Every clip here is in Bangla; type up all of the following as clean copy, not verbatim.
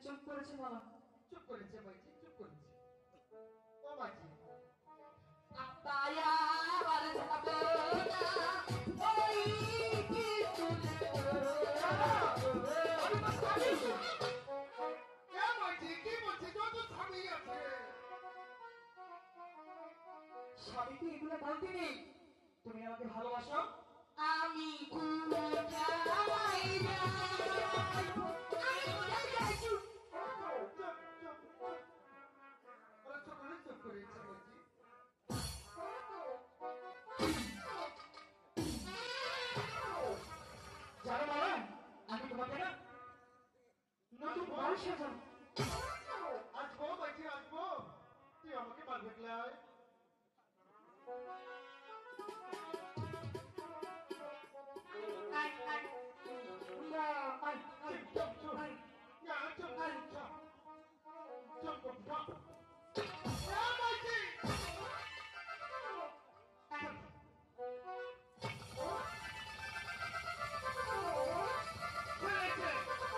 চুপ করেছে বাবা, চুপ করেছে মাইজি, চুপ করেছে। ও মাইজি, আপায়া বারে যাবো না ওই কি তুলে আমি তো স্বামী। এ মাইজি কি বলছিস? ও তো স্বামী আছে। স্বামীকে এগুলো বলতে নেই। তুমি আমাকে ভালোবাসো? আমি কোথায় যাই, আমি কোথায় যাই? চুপ চুপ চুপ। ওরা সকলে চুপ করেছে মাইজি। জানো বাবা, আমি তোমাকে না নতুন বউ সাজাবো। আসবো মাইজি, আসবো। তুই আমাকে মারবে ক্লাই? আই আই না আই আই চুপ চুপ চুপ। আই না চুপ চুপ চুপ। চুপ চুপ চুপ। এ মাইজি, আই ফেলেছে।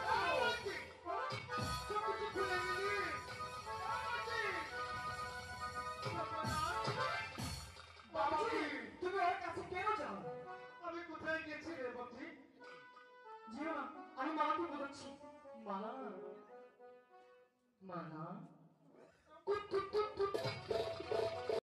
এ মাইজি, সব কিছু খুলে নিলি। এ মাইজি, বাবুজি, বাবাজি, তুমি ওর কাছে কেন যাও? আমি কোথায় গেছি রে বাবজি? যেও না, আমি মাকে বলেছি। মালা, মালা